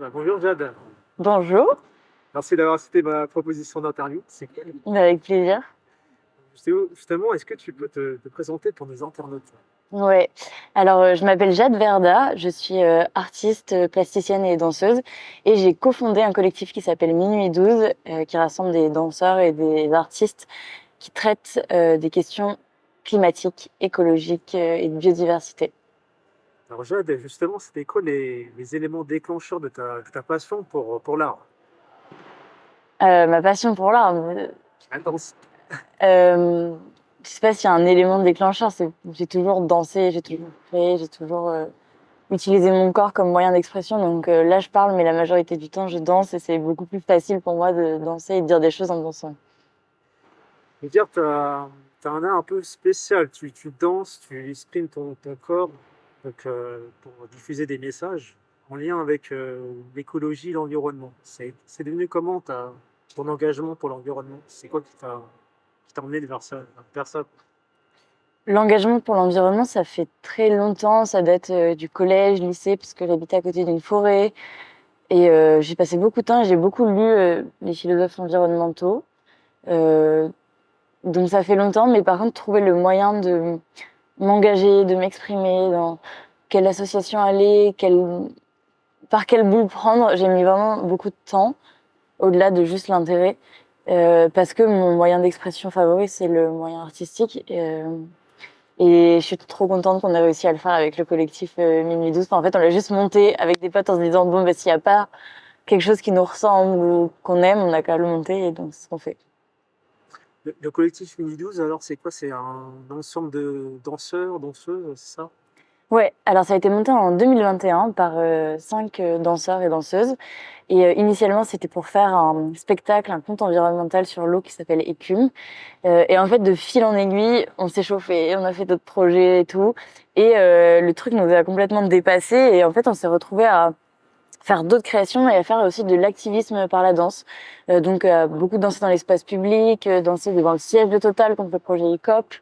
Bonjour Jade, Bonjour, merci d'avoir accepté ma proposition d'interview. C'est cool. avec plaisir. Justement, est-ce que tu peux te présenter pour nos internautes? Ouais. Alors, je m'appelle Jade Verda, je suis artiste, plasticienne et danseuse, et j'ai cofondé un collectif qui s'appelle Minuit 12, qui rassemble des danseurs et des artistes qui traitent des questions climatiques, écologiques et de biodiversité. Alors Jade, justement, c'était quoi les éléments déclencheurs de ta passion pour l'art? Ma passion pour l'art, Intense. euh, je sais pas s'il y a un élément déclencheur, j'ai toujours dansé, j'ai toujours créé, j'ai toujours utiliser mon corps comme moyen d'expression. Donc là, je parle, mais la majorité du temps, je danse et c'est beaucoup plus facile pour moi de danser et de dire des choses en dansant. Je veux dire, t'as un art un peu spécial. Tu danses, tu exprimes ton corps donc, pour diffuser des messages en lien avec l'écologie, l'environnement. C'est devenu comment ton engagement pour l'environnement? C'est quoi qui t'a emmené vers ça? L'engagement pour l'environnement, ça fait très longtemps. Ça date du collège, lycée, parce que j'habitais à côté d'une forêt. Et j'ai passé beaucoup de temps et j'ai beaucoup lu les philosophes environnementaux. Euh, donc ça fait longtemps, mais par contre, trouver le moyen de m'engager, de m'exprimer, dans quelle association aller, par quel bout prendre, j'ai mis vraiment beaucoup de temps. Au-delà de juste l'intérêt, parce que mon moyen d'expression favori, c'est le moyen artistique. Et je suis trop contente qu'on ait réussi à le faire avec le collectif Minuit 12. Enfin, en fait, on l'a juste monté avec des potes en se disant, bon, bah, s'il n'y a pas quelque chose qui nous ressemble ou qu'on aime, on a qu'à le monter, et donc c'est ce qu'on fait. Le collectif Mini 12, alors c'est quoi? C'est un ensemble de danseurs, danseuses, c'est ça? Ouais, alors ça a été monté en 2021 par 5 danseurs et danseuses. Et initialement, c'était pour faire un spectacle, un conte environnemental sur l'eau qui s'appelle Écume. Et en fait, de fil en aiguille, on s'est chauffé, on a fait d'autres projets et tout. Et le truc nous a complètement dépassés. Et en fait, on s'est retrouvés à faire d'autres créations et à faire aussi de l'activisme par la danse. Donc, beaucoup danser dans l'espace public, danser devant le siège de Total contre le projet ICOP,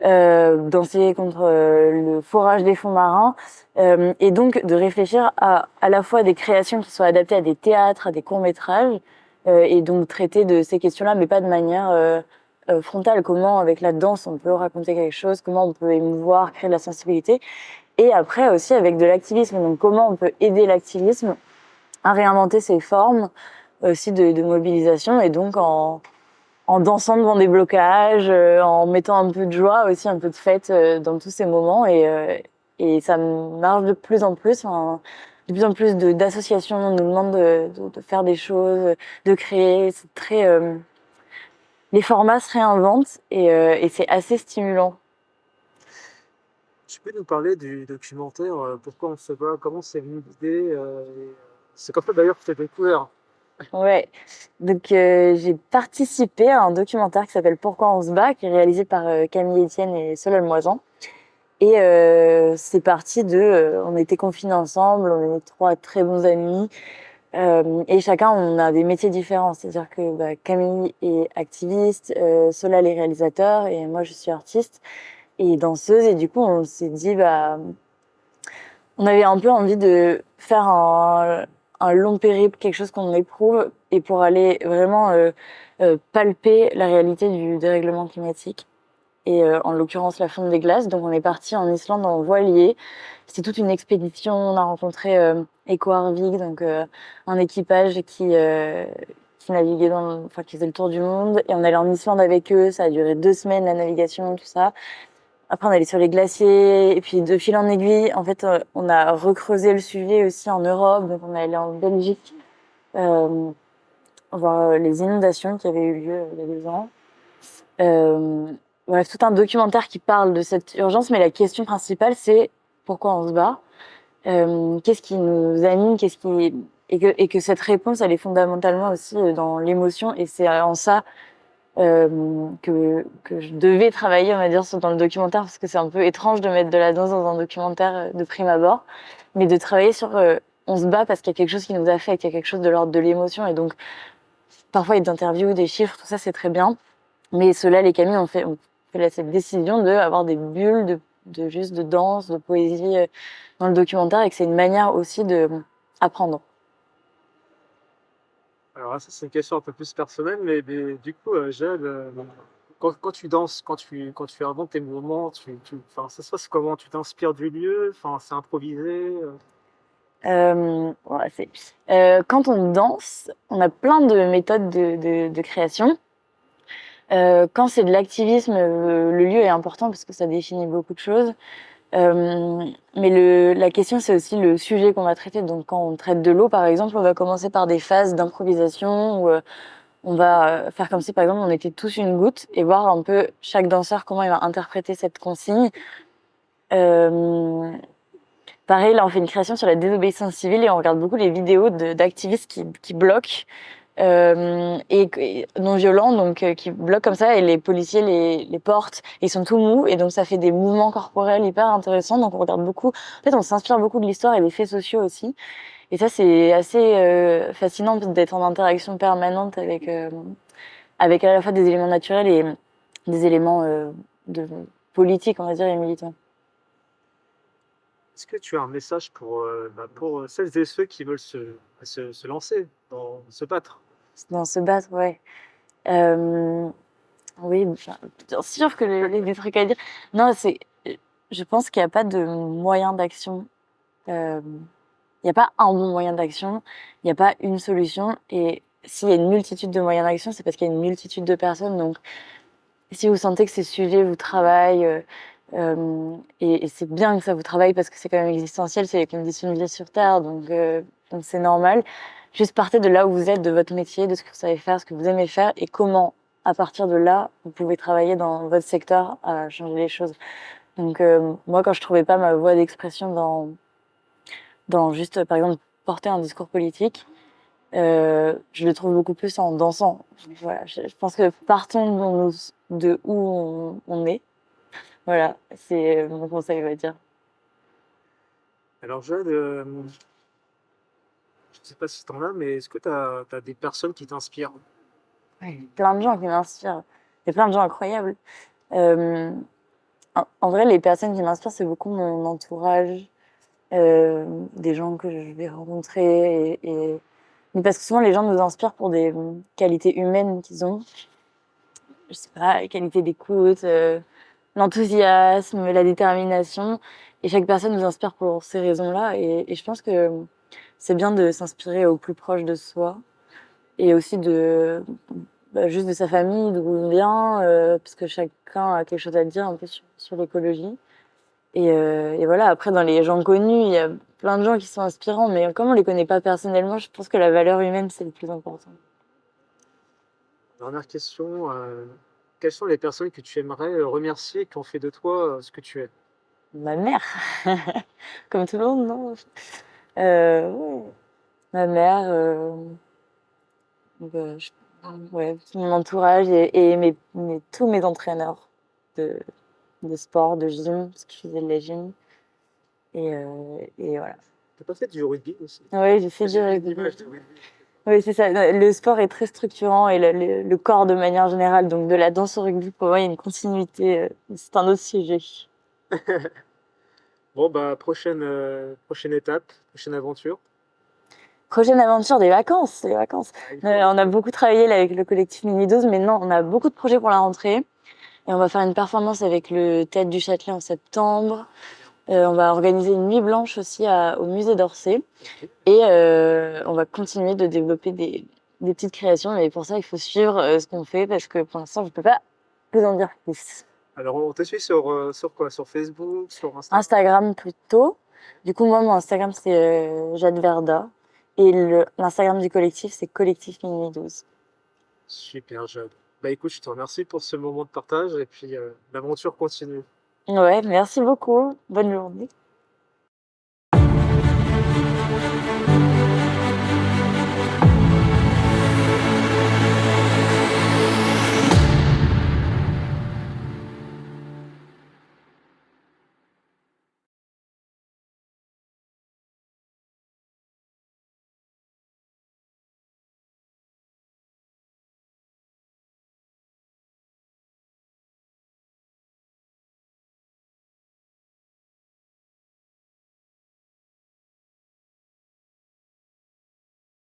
danser contre le forage des fonds marins. Et donc, de réfléchir à la fois des créations qui soient adaptées à des théâtres, à des courts-métrages, et donc traiter de ces questions-là, mais pas de manière frontale. Comment, avec la danse, on peut raconter quelque chose, comment on peut émouvoir, créer de la sensibilité. Et après aussi avec de l'activisme. Donc, comment on peut aider l'activisme à réinventer ses formes aussi de mobilisation, et donc en dansant devant des blocages, en mettant un peu de joie aussi, un peu de fête dans tous ces moments. Et ça marche de plus en plus. Enfin, de plus en plus d'associations nous demandent de faire des choses, de créer. C'est très, les formats se réinventent et c'est assez stimulant. Tu peux nous parler du documentaire Pourquoi on se bat? Comment c'est venu l'idée? C'est comme ça d'ailleurs que je t'ai découvert. Ouais. Donc j'ai participé à un documentaire qui s'appelle Pourquoi on se bat, qui est réalisé par Camille Etienne et Solal Moisan. Et c'est parti on était confinés ensemble, on est trois très bons amis, et chacun on a des métiers différents. C'est-à-dire que Camille est activiste, Solal est réalisateur, et moi je suis artiste et danseuse. Et du coup on s'est dit on avait un peu envie de faire un long périple, quelque chose qu'on éprouve, et pour aller vraiment palper la réalité du dérèglement climatique. Et en l'occurrence la fonte des glaces. Donc on est parti en Islande en voilier. C'était toute une expédition. On a rencontré Eco Arvik, donc un équipage qui naviguait enfin qui faisait le tour du monde. Et on allait en Islande avec eux. Ça a duré 2 semaines la navigation, tout ça. Après on allait sur les glaciers et puis de fil en aiguille, en fait, on a recreusé le sujet aussi en Europe. Donc on est allé en Belgique euh, voir les inondations qui avaient eu lieu il y a 2 ans. Euh, Bref, tout un documentaire qui parle de cette urgence, mais la question principale, c'est pourquoi on se bat, qu'est-ce qui nous anime, et que cette réponse, elle est fondamentalement aussi dans l'émotion, et c'est en ça que je devais travailler, on va dire, dans le documentaire, parce que c'est un peu étrange de mettre de la danse dans un documentaire de prime abord, mais de travailler sur on se bat parce qu'il y a quelque chose qui nous affecte, il y a quelque chose de l'ordre de l'émotion, et donc parfois il y a des interviews, des chiffres, tout ça c'est très bien. Mais ceux-là, les Camille, on fait cette décision d'avoir des bulles juste de danse, de poésie dans le documentaire, et que c'est une manière aussi de apprendre. Alors là, ça, c'est une question un peu plus personnelle, mais du coup, Jade, quand tu danses, quand tu inventes tes mouvements, enfin, ça se passe comment? Tu t'inspires du lieu? Enfin, c'est improvisé? Ouais, quand on danse, on a plein de méthodes de création. Quand c'est de l'activisme, le lieu est important parce que ça définit beaucoup de choses. Mais la question, c'est aussi le sujet qu'on va traiter. Donc, quand on traite de l'eau, par exemple, on va commencer par des phases d'improvisation où on va faire comme si, par exemple, on était tous une goutte et voir un peu chaque danseur comment il va interpréter cette consigne. Euh, Pareil, là, on fait une création sur la désobéissance civile et on regarde beaucoup les vidéos d'activistes qui bloquent et non violents, donc qui bloquent comme ça et les policiers les portent. Et ils sont tout mous et donc ça fait des mouvements corporels hyper intéressants. Donc on regarde beaucoup. En fait, on s'inspire beaucoup de l'histoire et des faits sociaux aussi. Et ça, c'est assez fascinant d'être en interaction permanente avec à la fois des éléments naturels et des éléments de politique, on va dire, et militants. Est-ce que tu as un message pour celles et ceux qui veulent se lancer, se battre? Dans se battre, ouais. Euh, oui, enfin, bien sûr que des trucs à dire. Non, je pense qu'il n'y a pas de moyen d'action. Il n'y a pas un bon moyen d'action. Il n'y a pas une solution. Et s'il y a une multitude de moyens d'action, c'est parce qu'il y a une multitude de personnes. Donc, si vous sentez que ces sujets vous travaillent, et c'est bien que ça vous travaille parce que c'est quand même existentiel, c'est les conditions de vie sur Terre, donc c'est normal. Juste partez de là où vous êtes, de votre métier, de ce que vous savez faire, ce que vous aimez faire et comment, à partir de là, vous pouvez travailler dans votre secteur à changer les choses. Donc moi, quand je trouvais pas ma voie d'expression dans juste, par exemple, porter un discours politique, je le trouve beaucoup plus en dansant. Voilà, je pense que partons de où on est. Voilà, c'est mon conseil, on va dire. Alors, Jade, je ne sais pas si tu en as, mais est-ce que tu as des personnes qui t'inspirent? Ouais. Plein de gens qui m'inspirent. Il y a plein de gens incroyables. Euh, en vrai, les personnes qui m'inspirent, c'est beaucoup mon entourage, des gens que je vais rencontrer. Mais parce que souvent, les gens nous inspirent pour des qualités humaines qu'ils ont. Je sais pas, la qualité d'écoute, l'enthousiasme, la détermination. Et chaque personne nous inspire pour ces raisons-là. Et je pense que c'est bien de s'inspirer au plus proche de soi et aussi juste de sa famille, d'où on vient, parce que chacun a quelque chose à dire un peu sur l'écologie. Et voilà, après, dans les gens connus, il y a plein de gens qui sont inspirants, mais comme on les connaît pas personnellement, je pense que la valeur humaine, c'est le plus important. Dernière question, quelles sont les personnes que tu aimerais remercier qui ont fait de toi ce que tu es? Ma mère, comme tout le monde, non? Ouais. Ma mère, donc, ouais, mon entourage et tous mes entraîneurs de, de sport, de gym, parce que je faisais de la gym. Et voilà. T'as pas fait du rugby aussi? Oui, j'ai fait du J'ai vu une rugby. image de rugby. Oui, c'est ça. Le sport est très structurant et le corps de manière générale. Donc, de la danse au rugby, pour moi, il y a une continuité. C'est un autre sujet. Bon, bah, prochaine étape, prochaine aventure. Prochaine aventure, des vacances, les vacances. Ah, il faut. On a beaucoup travaillé là, avec le collectif Mini 12, mais non, on a beaucoup de projets pour la rentrée. Et on va faire une performance avec le Théâtre du Châtelet en septembre. On va organiser une nuit blanche aussi au musée d'Orsay. Ok. Et on va continuer de développer des petites créations. Mais pour ça, il faut suivre ce qu'on fait parce que pour l'instant, je peux pas vous en dire plus. Alors, on te suit sur quoi? Sur Facebook, sur Instagram? Instagram plutôt. Du coup, moi, mon Instagram, c'est Jade Verda. Et l'Instagram du collectif, c'est Collectif Minuit 12. Super, Jade. Bah, écoute, je te remercie pour ce moment de partage et puis l'aventure continue. Ouais, merci beaucoup. Bonne journée.